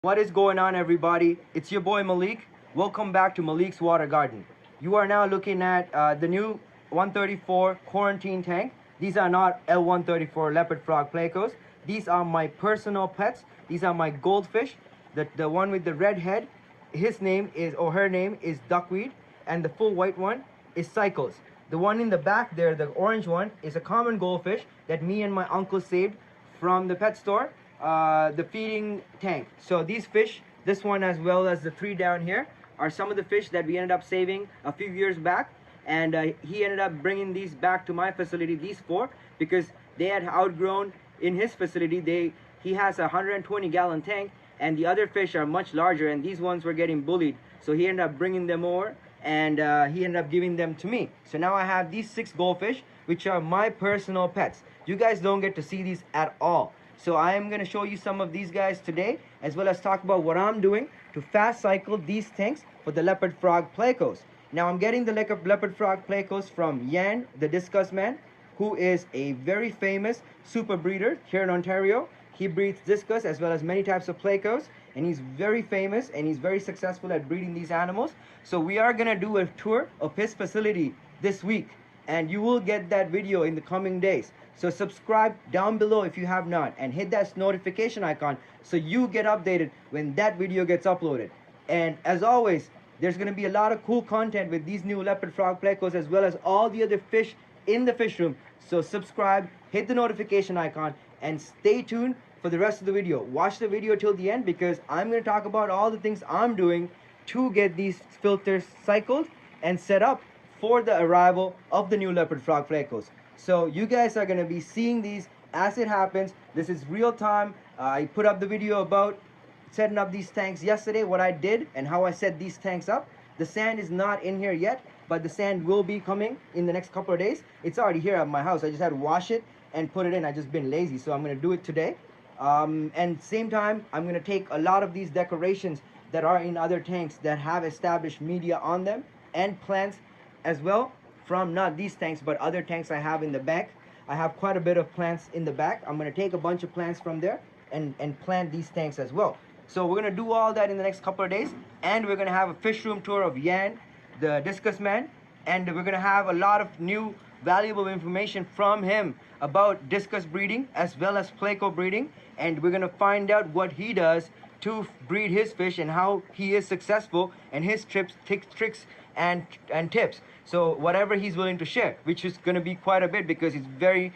What is going on, everybody? It's your boy Malik. Welcome back to Malik's Water Garden. You are now looking at the new 134 quarantine tank. These are not L134 leopard frog plecos. These are my personal pets. These are my goldfish. The one with the red head, his name is, or her name is Duckweed, and the full white one is Cycles. The one in the back there, the orange one, is a common goldfish that me and my uncle saved from the pet store, the feeding tank. So these fish, this one as well as the three down here, are some of the fish that we ended up saving a few years back. And he ended up bringing these back to my facility, these four, because they had outgrown in his facility. He has a 120-gallon tank, and the other fish are much larger, and these ones were getting bullied. So he ended up bringing them over, and he ended up giving them to me. So now I have these 6 goldfish, which are my personal pets. You guys don't get to see these at all. So I am going to show you some of these guys today, as well as talk about what I'm doing to fast cycle these tanks for the leopard frog plecos. Now I'm getting the leopard frog plecos from Yan, the Discus Man, who is a very famous super breeder here in Ontario. He breeds discus as well as many types of plecos, and he's very famous and he's very successful at breeding these animals. So we are going to do a tour of his facility this week, and you will get that video in the coming days. So subscribe down below if you have not, and hit that notification icon so you get updated when that video gets uploaded. And as always, there's going to be a lot of cool content with these new leopard frog plecos as well as all the other fish in the fish room. So subscribe, hit the notification icon, and stay tuned for the rest of the video. Watch the video till the end, because I'm going to talk about all the things I'm doing to get these filters cycled and set up for the arrival of the new leopard frog plecos. So you guys are going to be seeing these as it happens. This is real time. I put up the video about setting up these tanks yesterday, what I did and how I set these tanks up. The sand is not in here yet, but the sand will be coming in the next couple of days. It's already here at my house. I just had to wash it and put it in. I just been lazy, so I'm going to do it today. And same time, I'm going to take a lot of these decorations that are in other tanks that have established media on them and plants as well, from not these tanks but other tanks I have in the back. I have quite a bit of plants in the back. I'm going to take a bunch of plants from there and plant these tanks as well. So we're going to do all that in the next couple of days, and we're going to have a fish room tour of Yan, the Discus Man, and we're going to have a lot of new valuable information from him about discus breeding as well as pleco breeding, and we're going to find out what he does to breed his fish and how he is successful, and his tricks and tips. So whatever he's willing to share, which is going to be quite a bit because he's very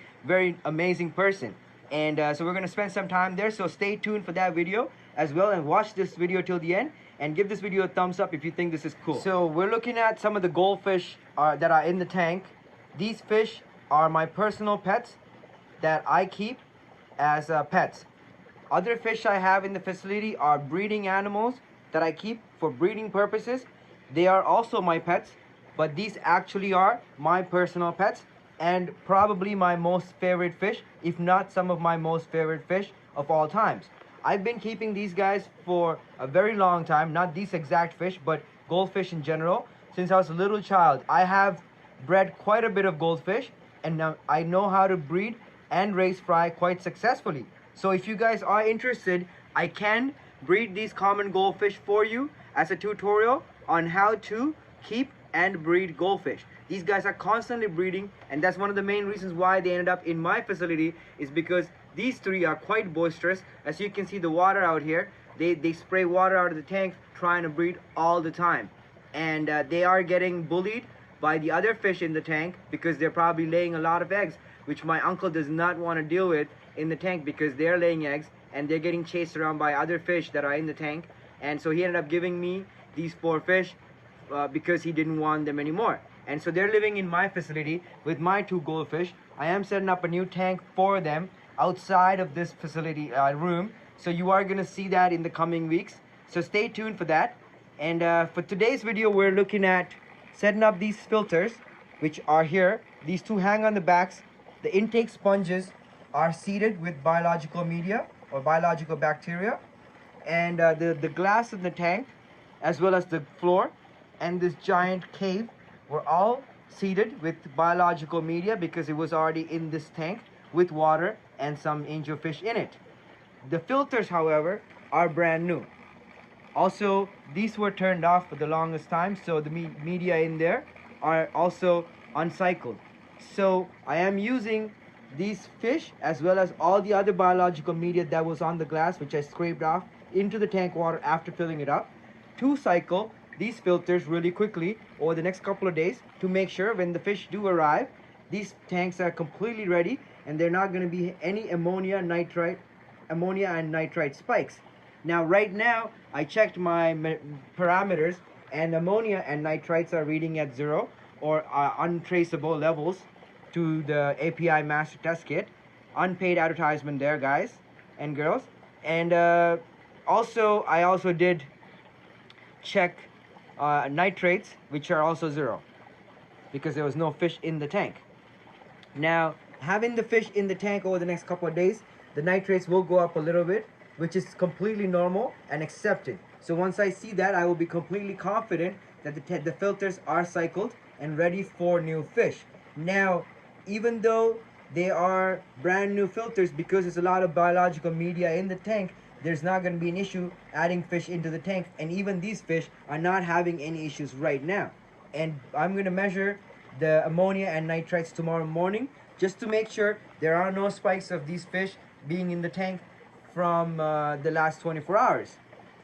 amazing person. And so we're going to spend some time there, so stay tuned for that video as well, and watch this video till the end, and give this video a thumbs up if you think this is cool. So we're looking at some of the goldfish that are in the tank. These fish are my personal pets that I keep as pets. Other fish I have in the facility are breeding animals that I keep for breeding purposes. They are also my pets, but these actually are my personal pets, and probably my most favorite fish, if not some of my most favorite fish of all times. I've been keeping these guys for a very long time, not these exact fish, but goldfish in general. Since I was a little child, I have bred quite a bit of goldfish, and now I know how to breed and raise fry quite successfully. So if you guys are interested, I can breed these common goldfish for you as a tutorial on how to keep and breed goldfish. These guys are constantly breeding, and that's one of the main reasons why they ended up in my facility, is because these three are quite boisterous. As you can see the water out here, they spray water out of the tank trying to breed all the time, and they are getting bullied by the other fish in the tank because they're probably laying a lot of eggs, which my uncle does not want to deal with in the tank, because they're laying eggs and they're getting chased around by other fish that are in the tank. And so he ended up giving me these 4 fish because he didn't want them anymore. And so they're living in my facility with my 2 goldfish. I am setting up a new tank for them outside of this facility room, so you are going to see that in the coming weeks. So stay tuned for that. And for today's video, we're looking at setting up these filters, which are here. These 2 hang on the backs. The intake sponges are seeded with biological media or biological bacteria, and the glass in the tank, as well as the floor and this giant cave, were all seeded with biological media because it was already in this tank with water and some angelfish in it. The filters, however, are brand new. Also, these were turned off for the longest time, so the media in there are also uncycled. So I am using these fish as well as all the other biological media that was on the glass, which I scraped off, into the tank water after filling it up, to cycle these filters really quickly over the next couple of days to make sure when the fish do arrive, these tanks are completely ready and they're not going to be any ammonia and nitrite spikes. Now right now I checked my parameters, and ammonia and nitrites are reading at 0 or untraceable levels to the API master test kit. Unpaid advertisement there, guys and girls. And I also did check nitrates, which are also 0 because there was no fish in the tank. Now, having the fish in the tank over the next couple of days, the nitrates will go up a little bit, which is completely normal and accepted. So once I see that, I will be completely confident that the filters are cycled and ready for new fish. Now, even though they are brand new filters, because there's a lot of biological media in the tank, there's not going to be an issue adding fish into the tank, and even these fish are not having any issues right now. And I'm going to measure the ammonia and nitrites tomorrow morning just to make sure there are no spikes of these fish being in the tank from the last 24 hours.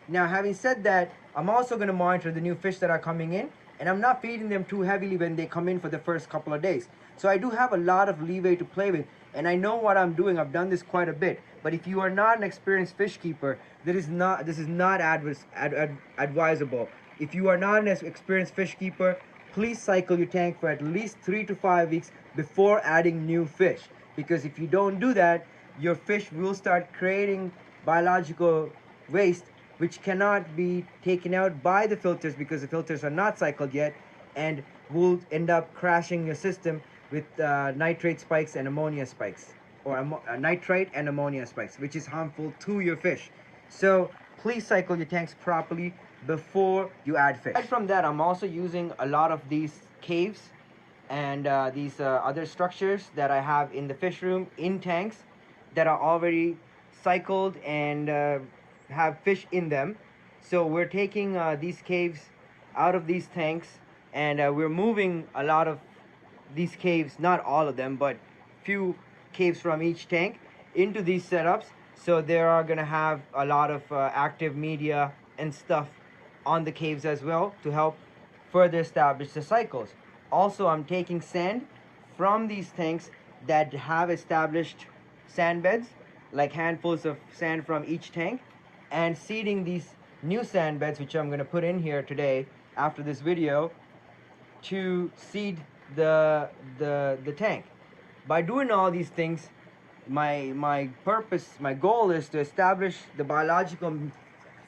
Now, having said that, I'm also going to monitor the new fish that are coming in, and I'm not feeding them too heavily when they come in for the first couple of days. So I do have a lot of leeway to play with, and I know what I'm doing. I've done this quite a bit. But if you are not an experienced fish keeper, this is not advisable. If you are not an experienced fish keeper, please cycle your tank for at least 3 to 5 weeks before adding new fish. Because if you don't do that, your fish will start creating biological waste which cannot be taken out by the filters because the filters are not cycled yet, and will end up crashing your system with nitrate spikes and ammonia spikes, or nitrite and ammonia spikes, which is harmful to your fish. So please cycle your tanks properly before you add fish. Aside from that, I'm also using a lot of these caves and these other structures that I have in the fish room in tanks that are already cycled and have fish in them. So we're taking these caves out of these tanks, and we're moving a lot of these caves, not all of them, but few caves from each tank into these setups. So they are going to have a lot of active media and stuff on the caves as well to help further establish the cycles. Also, I'm taking sand from these tanks that have established sand beds, like handfuls of sand from each tank, and seeding these new sand beds, which I'm going to put in here today after this video, to seed the tank. By doing all these things, my goal is to establish the biological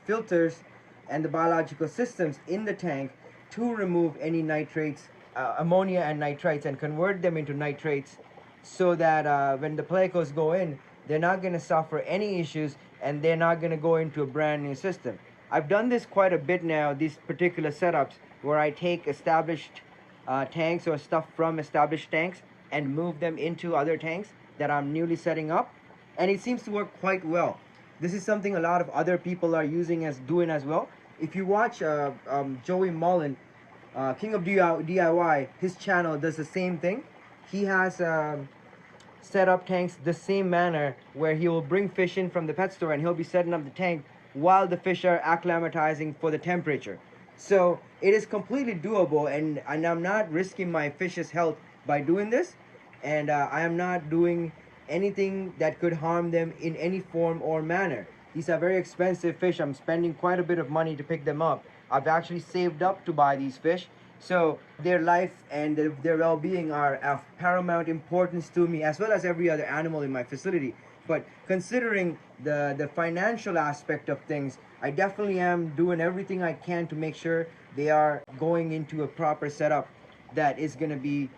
filters and the biological systems in the tank to remove any nitrates, ammonia and nitrites, and convert them into nitrates, so that when the Plecos go in, they're not going to suffer any issues and they're not going to go into a brand new system. I've done this quite a bit now, these particular setups, where I take established tanks or stuff from established tanks and move them into other tanks that I'm newly setting up, and it seems to work quite well. This is something a lot of other people are doing as well. If you watch Joey Mullen, King of DIY, his channel does the same thing. He has set up tanks the same manner, where he will bring fish in from the pet store and he'll be setting up the tank while the fish are acclimatizing for the temperature. So it is completely doable, and I'm not risking my fish's health by doing this, and I am not doing anything that could harm them in any form or manner. These are very expensive fish. I'm spending quite a bit of money to pick them up. I've actually saved up to buy these fish, so their life and their well-being are of paramount importance to me, as well as every other animal in my facility. But considering the financial aspect of things, I definitely am doing everything I can to make sure they are going into a proper setup that is going to be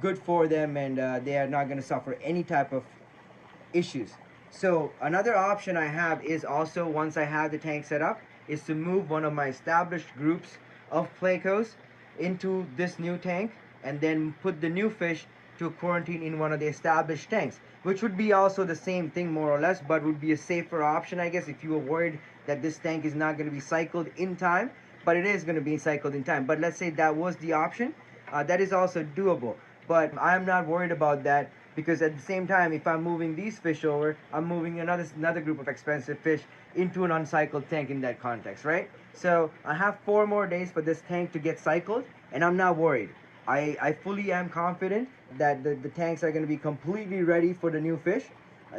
good for them, and they are not going to suffer any type of issues. So another option I have is also, once I have the tank set up, is to move one of my established groups of Plecos into this new tank and then put the new fish to quarantine in one of the established tanks. which would be also the same thing more or less, but would be a safer option, I guess, if you were worried that this tank is not going to be cycled in time. But it is going to be cycled in time. But let's say that was the option, that is also doable. But I'm not worried about that, because at the same time, if I'm moving these fish over, I'm moving another group of expensive fish into an uncycled tank in that context, right? So I have 4 more days for this tank to get cycled, and I'm not worried. I fully am confident that the tanks are going to be completely ready for the new fish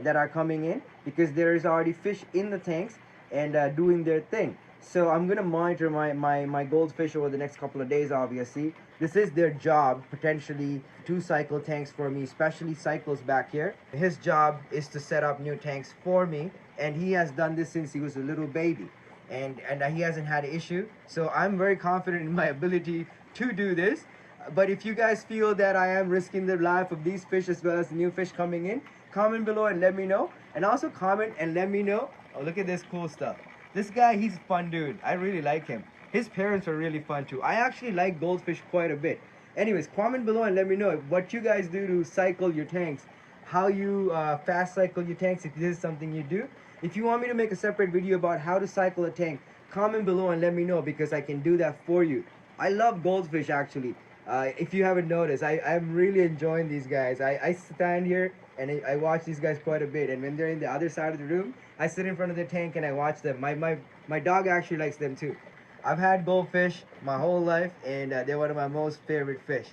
that are coming in, because there is already fish in the tanks and doing their thing. So I'm going to monitor my goldfish over the next couple of days, obviously. This is their job, potentially, to cycle tanks for me, especially Cycles back here. His job is to set up new tanks for me, and he has done this since he was a little baby. And he hasn't had an issue. So I'm very confident in my ability to do this. But if you guys feel that I am risking the life of these fish as well as the new fish coming in, comment below and let me know. And also comment and let me know. Oh, look at this cool stuff. This guy, he's a fun dude. I really like him. His parents are really fun too. I actually like goldfish quite a bit. Anyways, comment below and let me know what you guys do to cycle your tanks. How you fast cycle your tanks, if this is something you do. If you want me to make a separate video about how to cycle a tank, comment below and let me know, because I can do that for you. I love goldfish actually. If you haven't noticed, I'm really enjoying these guys. I stand here and I watch these guys quite a bit, and when they're in the other side of the room, I sit in front of the tank and I watch them. My dog actually likes them too. I've had goldfish my whole life, and they're one of my most favorite fish.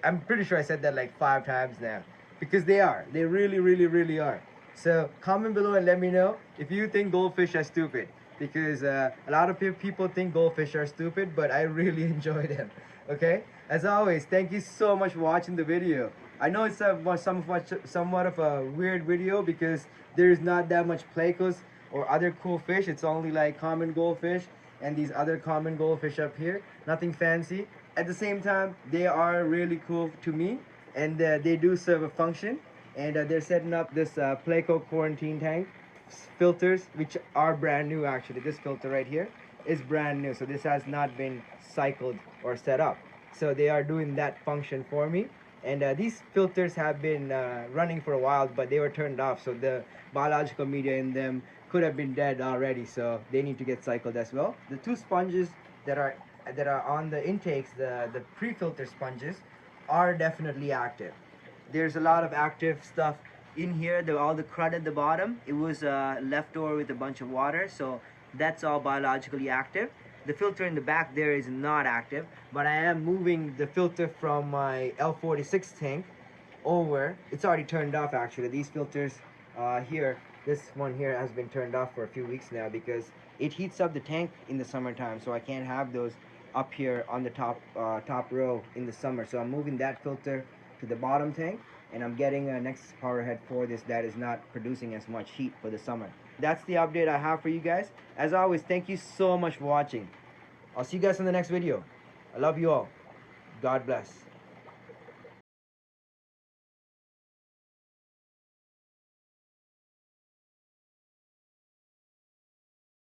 I'm pretty sure I said that like 5 times now, because they are. They really, really, really are. So comment below and let me know if you think goldfish are stupid, because a lot of people think goldfish are stupid, but I really enjoy them. Okay? As always, thank you so much for watching the video. I know it's somewhat of a weird video, because there's not that much Plecos or other cool fish. It's only like common goldfish and these other common goldfish up here. Nothing fancy. At the same time, they are really cool to me, and they do serve a function. And they're setting up this Pleco quarantine tank filters, which are brand new actually. This filter right here is brand new, so this has not been cycled or set up. So they are doing that function for me. And these filters have been running for a while, but they were turned off, so the biological media in them could have been dead already, so they need to get cycled as well. The 2 sponges that are on the intakes, the pre-filter sponges, are definitely active. There's a lot of active stuff in here. All the crud at the bottom, it was left over with a bunch of water, so that's all biologically active. The filter in the back there is not active, but I am moving the filter from my L46 tank over. It's already turned off actually. These filters here, this one here has been turned off for a few weeks now, because it heats up the tank in the summertime, so I can't have those up here on the top row in the summer. So I'm moving that filter to the bottom tank, and I'm getting a Nexus power head for this that is not producing as much heat for the summer. That's the update I have for you guys. As always, thank you so much for watching. I'll see you guys in the next video. I love you all. God bless.